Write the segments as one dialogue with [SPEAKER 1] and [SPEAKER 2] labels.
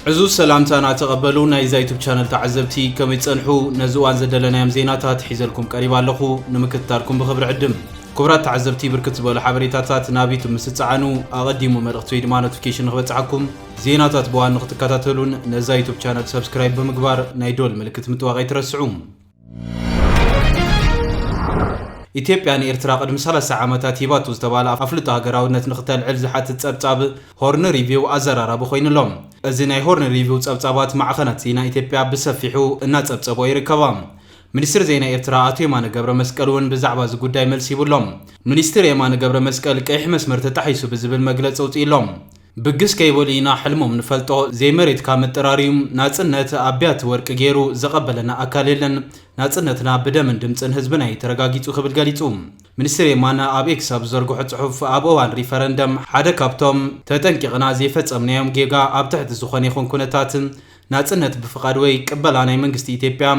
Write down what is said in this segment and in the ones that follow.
[SPEAKER 1] عزوز سلامتنا تقبلوا نايزا يوتيوب channel تعزبتي كم يتصنحوا نزوان زدلنا يم زيناتات حيزلكم قريبا لخو نمكتاركم بخبر عدم كبرات تعزبتي بركت بولا حبريتاتات نابيت مستصعنو اقدموا ملختو يدما نوتيفيكيشن نخبصعكم زيناتات بوان نختكاتاتلون نزا يوتيوب channel سبسكرايب بمغبار نايدول ملكت متواقع يترسعوم ኢትዮጵያን ኤርትራ ቀድም 30 ዓመታት ይባቱ ዝተባለ አፍልጦ ሀገራውነት ንኽተል ዕልዝሓት ጸብጻብ ሆርን ሪቪው አዘራራብ ኮይንሎም እዚ ናይ ሆርን ሪቪው ጸብጻባት ማዕኸናት ዜና ኢትዮጵያ ብሰፊሑ እናጸብጸቦ ይርከባ ሚኒስትር ዜና ኤርትራ አቶ የማነ ገብረ መስቀልን በዛዕባ ዚ ጉዳይ መልስ ይብሎም ሚኒስትር የማነ ገብረ መስቀል ቀይሕ መስመር ተጣሒሱ ብዝብል መግለጽ አውጥኢሎም بجس كيبولينا حلمهم نفلتو زي مريت كامتراريوم ناصنت ابيات ورق غيرو زقبلنا اكاليلن ناصنتنا بدمن دمصن حزبنا يترغاغيصو خبل غاليصوم ሚኒስትር የማነ አቤክስ አብዘርጉ ጽሑፍ አብዋን ሪፈረንደም ሓደ ካብቶም ተጠንቂቕና ዘፈጸምናዮም ጌጋ ኣብ ትሕቲ ዝኾነ ይኹን ኩነታት ናጽነት ብፍቃድ ወይ ቅበላ ናይ መንግስቲ ኢትዮጵያ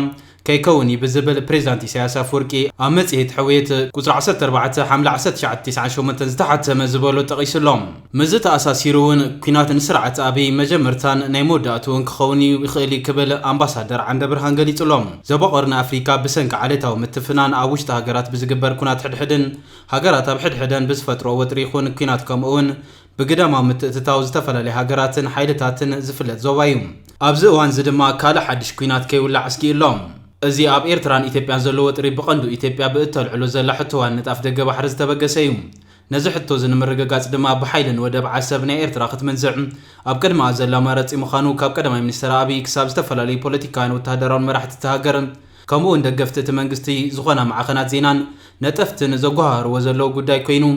[SPEAKER 1] ከይከውኒ ብዝብል ፕሬዝዳንት ኢሳያስ አፈወርቂ ኣብ መጽሔት ሕውየት ቁጽሪ 14 ሓምለ 1998 ዝተሓተመ ዝበሎ ጠቒስሎም ምዝ ተኣሳሲሩውን ኩናት ንስርዓት ኣብይ መጀመርታን ናይ መወዳእቱን ክኸውን ይኽእል ክብል ኣምባሳደር ዓንደ ብርሃን ገሊጹሎም ዘበቆርና ኣፍሪካ ብሰንኪ ዓለታዊ ምትፍናን ኣብ ውሽጢ ሃገራት ብዝግበር ኩናት ሕድሕድን ሃገራት ኣብ ሕድሕደን ብዝፈጥሮ ወጥሪ ይኹን ኩናት ከምኡውን بقدامه متتاو ዝተፈላልያ ሃገራትን ሓይልታትን ዝፍለጥ ዞባ እዩ ኣብዚ እዋን ድማ ካልእ ሓድሽ ኩናት ከይውላዕ እስኪሎም እዚ ኣብ ኤርትራን ኢትዮጵያን ዘሎ ወጥሪ ብቐንዱ ኢትዮጵያ ብእተልዕሎ ዘላ ሕቶዋን ንጣፍ ደገ ባሕሪ ዝተበገሰ እዩ ነዚ ሕቶ ዝንምርግጋጽ ድማ ብሓይልን ወደብ ዓሰብ ናይ ኤርትራ ክትመንዝዕ ኣብ ቅድማ ዘላ መረፂ ምዃኑ ካብ ቀዳማይ ሚኒስትር አብይ ክሳብ ዝተፈላለዩ ፖለቲካውን ወታደራውን መራሕቲ ሃገር ከምኡውን ደገፍቲ እቲ መንግስቲ ዝኾና ማዕኸናት ዜናን ነጠፍትን ዘጓሃርዎ ዘለዎ ጉዳይ ኮይኑ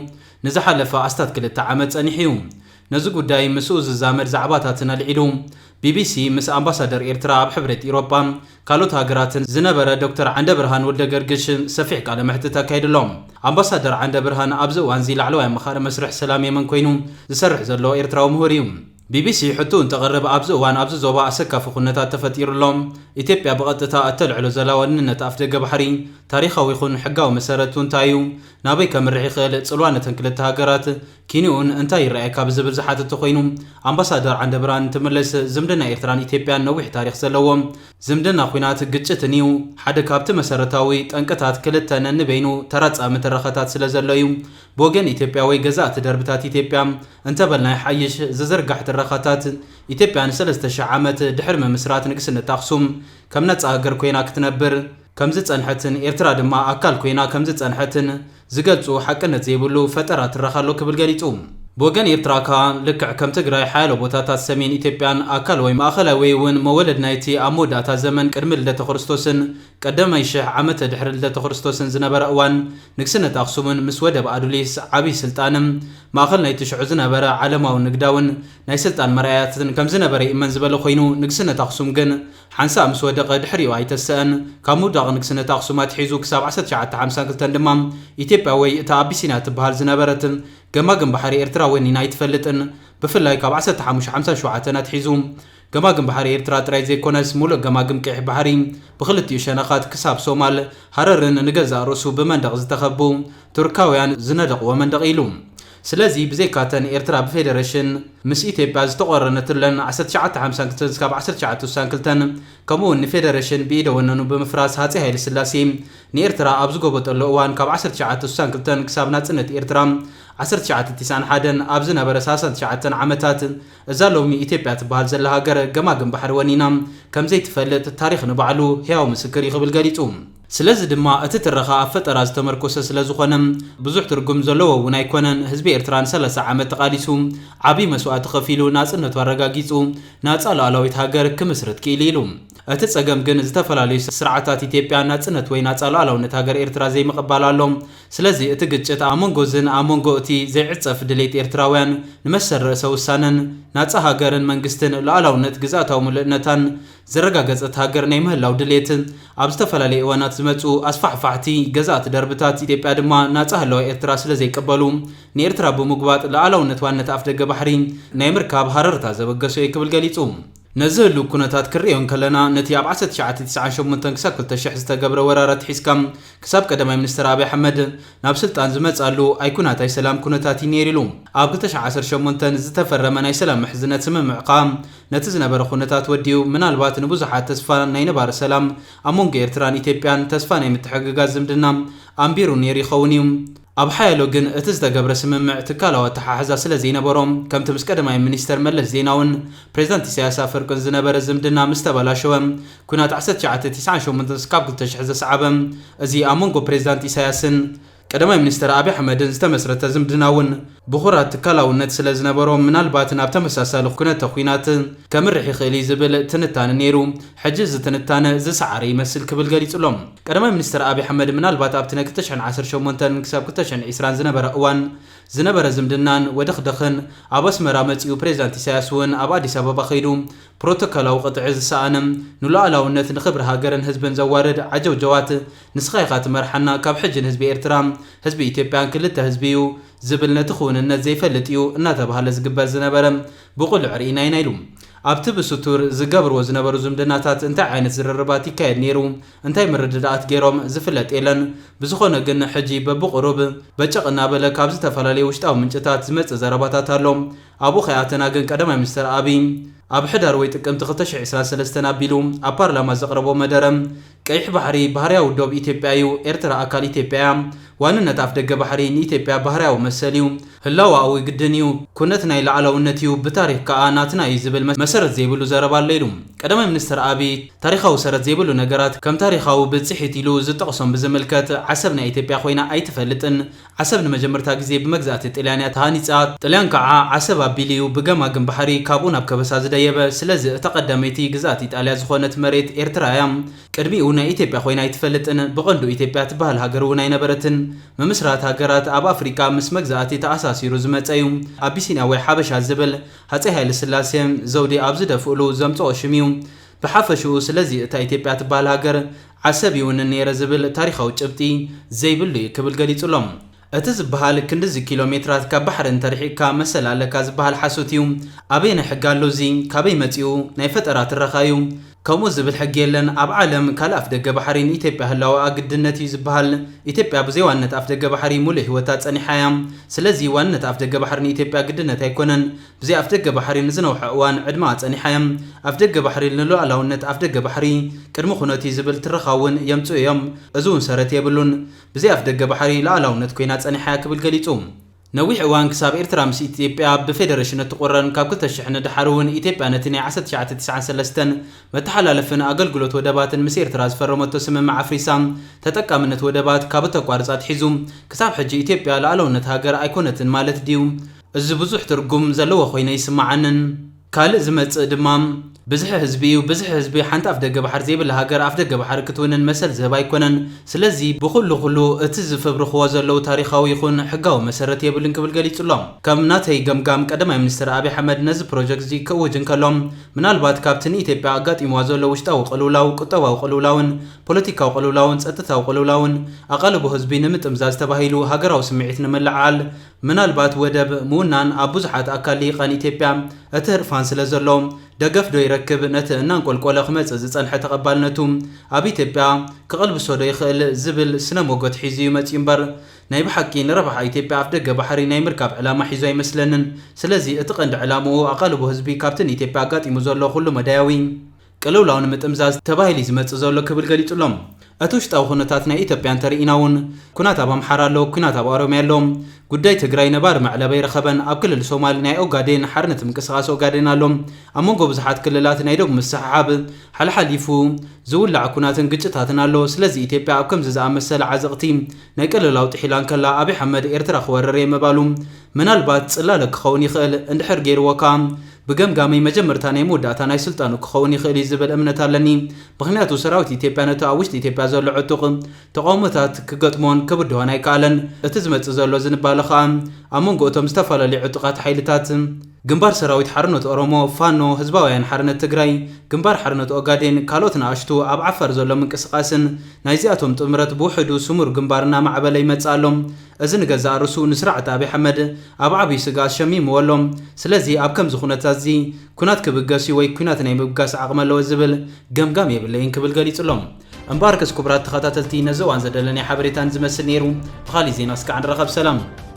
[SPEAKER 1] نزحلف أستاذ كل تعامل صنيحيوم نزو قداي مسؤول زامر زعباتاتنا العلوم BBC مس أمباسادر إيرترا بحبرة أوروبا كالوت هاجراتن زنبرة دكتور عند برهان ولد جرجش سفيح على محتتا كيد اللوم أمباسادر عند برهان أبزو وانزيل علوه مخار مسرح سلامي من كوينوم زسرح زلو إيرترا ومهوريوم BBC حتون تغرب أبزو وان أبزو زوبا أسكا فخنتا تفتير اللوم إثيوبيا بغتتا أتلعلو زلاوان نتأفدق بحري تاريخه ويخون حقا ومسارتون تايو نابي كمرعي خيل تسلوانة تنكلت هاجرات كينيون انتاي رأيكا بزبل زحات التخوينوم أمباسادر عند بران تملس زمدنا إيرتران إثيوبيا نوح تاريخ زلوم زمدنا خوينات قجت نيو حدا كابت مسارتاوي تنكتات كلتا ننبينو تراتس مترختات سلازلويو بوغن إثيوبيا ويجزات دربتات إثيوبيا انتبلنا يحيش ززرقح ترخاتات إثيوبيا نسلست شعامت دحرم مسرات نقسن تاخسوم كم نتصاغر كوينا كتنبر كم زت أنحتن إيرترا دما أكل كوينا كم زت أنحتن زقلتو حقنا زيبلو فترات الرخالو كبل قريتوم بوغن إيرترا كان لكع كم تقرأي حالو بوتاتات سمين إثيوبيان أكل ويم أخلا ويون مولد نايتي أمود أتا زمن كرمل لدى خرستوسن قدم يشح عمت دحر لدى خرستوسن زنبر أوان نكسنة تأخصومن مسودة بأدوليس عبي سلطانم ما أخل نايتي شعو زنبر علما ونقداون ناي سلطان مرأياتن كم زنبر إمان زبالو خينو نكسنة تأخصوم جن حنسا مسودة دحري وعيتسان كمودة نكسنة تأخصومات حيزو كساب 19 كلتن دمام إثيوبيا وي تأبسينات بهال زنبرتن جماجم بحري إيرترا وين نايت فلتن بفلاي كاب 15 شعاتنا تحيزوم جماجم بحري إيرترا تراي زي كونس مول جماجم كيح بحري بخلتي شناقات كساب صومال حررن نجزا رسو بمندق زتخبو تركاويان زندق ومندق إيلوم سلازي بزيكاتن إيرترا بفيدريشن مس إثيوبيا زتقررنتلن 1950 كاب 19 كلتن كمون فيدريشن بيدو وننو بمفراس هاتي هاي السلاسي نيرترا أبزقو بطلوان كاب 19 كلتن كساب ناتسنت إيرترا 1991 أبزنا برساسا 9 عامتات زالومي إثيوبيا تبهال زل هاجر جماجم بحر ونينام كم زي تفلت التاريخ نبعلو هياو مسكري قبل قريتوم سلاز دما اتترخا فتره استمركوس سلازو خنم بزح ترجم زلو وناي كونن حزب إيرتران 30 عامت تقاليسو عبي مسوات خفيلو ناصنت ورغاغيصو ناصالو علويت هاجر كمسرت كيليلو اتتصقم جن زتفلالي سرعاتات إثيوبيا ناصنت وي ناصالو علويت هاجر إيرترا زي مقبالالهم سلازي اتغچت امونغوزن امونغوتي زي عصف دليت إيرتراوያን نمسر رأس وسانن ناصا هاجرن منغستن لعلاونت ግዛታው ሙሉእነታን زرغاغصت هاجر ናይ ምህላው ድሌትን ኣብ ዝተፈላልየ እዋናት ዝመጹ ኣስፋሕፋሕቲ ገዛት ደርብታት ኢትዮጵያ ድማ ናጻ ህላዊ ኤርትራ ስለዘይቀበሉ ንኤርትራ ብምግባጥ ለዓላውነት ዋነት ኣፍደገ ባሕሪ ናይ ምርካብ ሃረርታ ዘበገሰ ይክብል ገሊጹ نزل كونتات كريون كلنا نتي اب 1998 كساب 2000 ዝተገብረ ወራረት ሒስካም ክሳብ ቀዳማይ ሚኒስትር አብይ አሕመድ ናብ ስልጣን ዝመጻሉ ኣይኩናት ኣይ ሰላም ኩነታት ይነሪሉ ኣብ 2018 ዝተፈረመ ናይ ሰላም ምሕዝነት ስምምዕ ቃም ነቲ ዝነበረ ኩነታት ወዲዩ ምናልባት ንብዙሓት ተስፋ ናይ ነባር ሰላም ኣብ መንጎ ኤርትራን ኢትዮጵያን ተስፋ ናይ ምትሕግጋዝ ዝምድና ኣምቢሩ ነይሩ ይኸውን እዩ ኣብ ሓያሎ ግን እቲ ዝተገብረ ስምምዕ ትካላዊ ኣተሓሕዛ ስለ ዘይነበሮም ከምቲ ምስ ቀዳማይ ሚኒስተር መለስ ዜናውን ፕሬዝዳንት ኢሳያስ ኣፈወርቅን ዝነበረ ዝምድና ምስ ተበላሸወ ኩናት 1998 እስካብ 2000 ዘሰዓበ እዚ ኣብ መንጎ ፕሬዝዳንት ኢሳያስን ቀዳማይ ሚኒስተር አብይ አሕመድን ዝተመስረተ ዝምድናውን ብኹራት ትካላውነት ስለ ዝነበሮም ምናልባት ናብ ተመሳሳሊ ኩነት ኩናት ከምርሕ ይኽእል ዝብል ትንታነ ነይሩ ሕጂ ዝትንታነ ዝሰዓረ ይመስል ክብል ገሊጹሎም ቀዳማይ ሚኒስተር አብይ አሕመድ ምናልባት ኣብቲ 2018 ክሳብ 2020 ዝነበረ እዋን ዝነበረ ዝምድናን ወደኽደኽን ኣብ ኣስመራ መጺኡ ፕሬዝዳንት ኢሳያስ እውን ኣብ ኣዲስ ኣበባ ኸይዱ ፕሮቶኮላዊ ቅጥዒ ዝሰኣነም ንሉዓላውነት ንኽብሪ ሃገርን ህዝብን ዘዋርድ ዓጀውጀዋት ንስኻ ኢኻ ትመርሓና ካብ ሕጅን ህዝቢ ኤርትራ ህዝቢ ኢትዮጵያን ክልተ ህዝቢ እዩ ዝብል ነቲ ኽውንነት ዘይፈልጥ እዩ እናተባህለ ዝግበር ዝነበረ ብቑልዕ ርኢና ኢና ኢሉ ኣብቲ ብስቱር ዝገብርዎ ዝነበሩ ዝምድናታት እንታይ ዓይነት ዝርርባት ይካየድ ነይሩ እንታይ ምርድዳኣት ገይሮም ዝፍለጥ የለን ብዝኾነ ግን ሕጂ በብቑሩብ በጨቕ እናበለ ካብ ዝተፈላለዩ ውሽጣዊ ምንጭታት ዝመጽእ ዘረባታት ኣሎ ኣብኡ ኸያተና ግን ቀዳማይ ሚኒስተር አብይ ኣብ ሕዳር ወይ ጥቅምቲ 2023 ኣቢሉ ኣብ ፓርላማ ዘቕረቦ መደረ ቀይሕ ባሕሪ ባህርያዊ ዶብ ኢትዮጵያ እዩ ኤርትራ ኣካል ኢትዮጵያ ዋንነት ኣፍ ደገ ባሕሪ ንኢትዮጵያ ባህርያዊ መሰል እዩ ህላዋዊ ግድን እዩ ኩነት ናይ ላዕላውነት እዩ ብታሪክ ከዓ ናትና እዩ ዝብል መሰረት ዘይብሉ ዘረባ ኣሎ ኢሉ ቀዳማይ ሚኒስተር አብይ ታሪኻዊ ሰረት ዘይብሉ ነገራት ከም ታሪኻዊ ብፅሒት ኢሉ ዝጠቕሶም ብዝምልከት ዓሰብ ናይ ኢትዮጵያ ኮይና ኣይትፈልጥን ዓሰብ ንመጀመርታ ግዜ ብመግዛእቲ ጣልያንያ ተሃኒፃ ጣልያን ከዓ ዓሰብ ኣቢሉ እዩ ብገማግም ባሕሪ ካብኡ ናብ ከበሳ ዝደየበ ስለዚ ተቐዳመይቲ ግዛእቲ ኢጣልያ ዝኾነት መሬት ኤርትራ እያ ቅድሚኡ ናይ ኢትዮጵያ ኮይና ኣይትፈልጥን ብቐንዱ ኢትዮጵያ ትበሃል ሃገር እውን ኣይነበረትን መምስራት ሃገራት ኣብ ኣፍሪካ ምስ መግዛእቲ ተኣሳሲሩ ዝመፀ እዩ ኣቢሲንያ ወይ ሓበሻ ዝብል ሃፀይ ሃይለ ስላሴ ዘውዲ ኣብ ዝደፍእሉ ዘምፅኦ ሽም እዩ ብሓፈሽኡ ስለዚ እታ ኢትዮጵያ ትበሃል ሃገር ዓሰብ እውን ነይረ ዝብል ታሪኻዊ ጭብጢ ዘይብሉ እዩ ክብል ገሊጹሎም እቲ ዝበሃል ክንድዚ ኪሎ ሜትራት ካብ ባሕሪ እንተርሒቕካ መሰል ኣለካ ዝበሃል ሓሶት እዩ ኣበይ ናይ ሕጊ ኣሎ እዚ ካበይ መፂኡ ናይ ፈጠራ ትረኻ እዩ ከምኡ ዝብል ሕጊ የለን ኣብ ዓለም ካልእ ኣፍ ደገ ባሕሪ ንኢትዮጵያ ህላዊ ኣግድነት እዩ ዝበሃል ኢትዮጵያ ብዘይ ዋንነት ኣፍ ደገ ባሕሪ ሙሉእ ህይወታ ጸኒሓ እያ ስለዚ ዋንነት ኣፍ ደገ ባሕሪ ንኢትዮጵያ ግድነት ኣይኮነን ብዘይ ኣፍ ደገ ባሕሪ ንዝነውሐ እዋን ዕድማ ጸኒሓ እያ ኣፍ ደገ ባሕሪ ንሉዓላውነት ኣፍ ደገ ባሕሪ ቅድሚ ኩነት ዝብል ትረኻውን የምፅኡ እዮም እዚ እውን ሰረት የብሉን ብዘይ ኣፍ ደገ ባሕሪ ሉዓላውነት ኮይና ጸኒሓ እያ ክብል ገሊጹ ነዊሕ እዋን ክሳብ ኤርትራ ምስ ኢትዮጵያ ብፌደሬሽን እትቆረን ካብ 2000 ድሓር እውን ኢትዮጵያ ነቲ ናይ 1993 መተሓላለፍን ኣገልግሎት ወደባትን ምስ ኤርትራ ዝፈረመቶ ስምምዕ ኣፍሪሳ ተጠቃምነት ወደባት ካብ ተቋርጻት ሒዙ ክሳብ ሕጂ ኢትዮጵያ ሉዓላውነት ሃገር ኣይኮነትን ማለት ድዩ እዚ ብዙሕ ትርጉም ዘለዎ ኮይኑ ይስማዓንን ካልእ ዝመጽእ ድማ ብዙሕ ህዝቢ እዩ ብዙሕ ህዝቢ ሓንቲ ኣፍ ደገ ባሕሪ ዘይብላ ሃገር ኣፍ ደገ ባሕሪ ክትውንን መሰል ዝህብ ኣይኮነን ስለዚ ብኩሉ እቲ ዝፍብርኽዎ ዘለው ታሪኻዊ ይኹን ሕጋዊ መሰረት የብልን ክብል ገሊጹሎም ከም ናተይ ገምጋም ቀዳማይ ሚኒስትር አብይ አሕመድ ነዚ ፕሮጀክት እዚ ክእውጅን ከሎም ምናልባት ካብቲ ንኢትዮጵያ ኣጋጢምዋ ዘሎ ውሽጣዊ ቅልውላው ቁጠባዊ ቅልውላውን ፖለቲካዊ ቅልውላውን ጸጥታዊ ቅልውላውን ኣቓልቦ ህዝቢ ንምጥምዛዝ ተባሂሉ ሃገራዊ ስምዒት ንምልዓል ምናልባት ወደብ ምውናን ኣብ ብዙሓት ኣካል ሊቃን ኢትዮጵያ እቲ ህርፋን ስለ ዘሎ ደገፍ ዶ ይረክብ ነቲ እናንቆልቆለ ክመጽእ ዝጸንሐ ተቐባልነቱ ኣብ ኢትዮጵያ ክቐልብሶ ዶ ይኽእል ዝብል ስነ ሞገት ሒዙ መጺኡ እምበር ናይ ብሓቂ ንረብሓ ኢትዮጵያ ኣፍ ደገ ባሕሪ ናይ ምርካብ ዕላማ ሒዙ ኣይመስለንን ስለዚ እቲ ቀንዲ ዕላምኡ ኣቓልቦ ህዝቢ ካብትን ኢትዮጵያ ኣጋጢሙ ዘሎ ኩሉ መዳያዊ ቅልውላውን ምጥምዛዝ ተባሂሉ ዝመጽእ ዘሎ ክብል ገሊጹሎም እቲ ውሽጣዊ ኩነታት ናይ ኢትዮጵያ እንተርኢና እውን ኩናት ኣብ ኣምሓራ ኣሎ ኩናት ኣብ ኦሮምያ ኣሎ ጉዳይ ትግራይ ነባር መዕለበ ይረኸበን ኣብ ክልል ሶማሊ ናይ ኦጋዴን ሓርነት ምንቅስቓስ ኦጋዴን ኣሎ ኣብ መንጎ ብዙሓት ክልላት ናይ ደቡብ ምስሕሓብ ሓልሓሊፉ ዝውላዕ ኩናትን ግጭታትን ኣሎ ስለዚ ኢትዮጵያ ኣብ ከምዚ ዝኣመሰለ ዓዘቕቲ ናይ ቅልውላው ጥሒላን ከላ አብይ አሕመድ ኤርትራ ክወረር የመባሉ ምናልባት ጽላለ ክኸውን ይኽእል እንድሕር ገይርዎካ بجمجامي مجمر تاني مودة تاني سلطان وكخوني خلي زبل أمنة تالني بخناتو سراوتي تيبانتو أوشتي تيبا زول عتوق تقومتات كقطمون كبردو هناي كالن اتزمت زول وزن بالخام أمون قوتو مستفى للي عتوقات حيلتات ግንባር ሰራዊት ሓርነት ኦሮሞ ፋኖ ህዝባውያን ሓርነት ትግራይ ግንባር ሓርነት ኦጋዴን ካልኦትና አሽቱ ኣብ ዓፋር ዘሎ ምንቅስቃስን ናይዚኣቶም ጥምረት ብውሕዱ ስሙር ግንባርና ማዕበለ ይመጻሎም እዚ ንገዛ ርሱ ንስርዓት አብይ አሕመድ ኣብ ዓብይ ስጋት ሸሚምዎሎም ስለዚ ኣብ ከምዚ ኩነታት እዚ ኩናት ክብገስ ወይ ኩናት ናይ ምብጋስ ዓቕሚ ኣለዎ ዝብል ገምጋም የብለይን ክብል ገሊጹሎም እምባርከስ ክቡራት ተኸታተልቲ ነዚ እዋን ዘደለናይ ሓበሬታን ዝመስል ነይሩ ብኻሊእ ዜና እስካዕ ንረኸብ ሰላም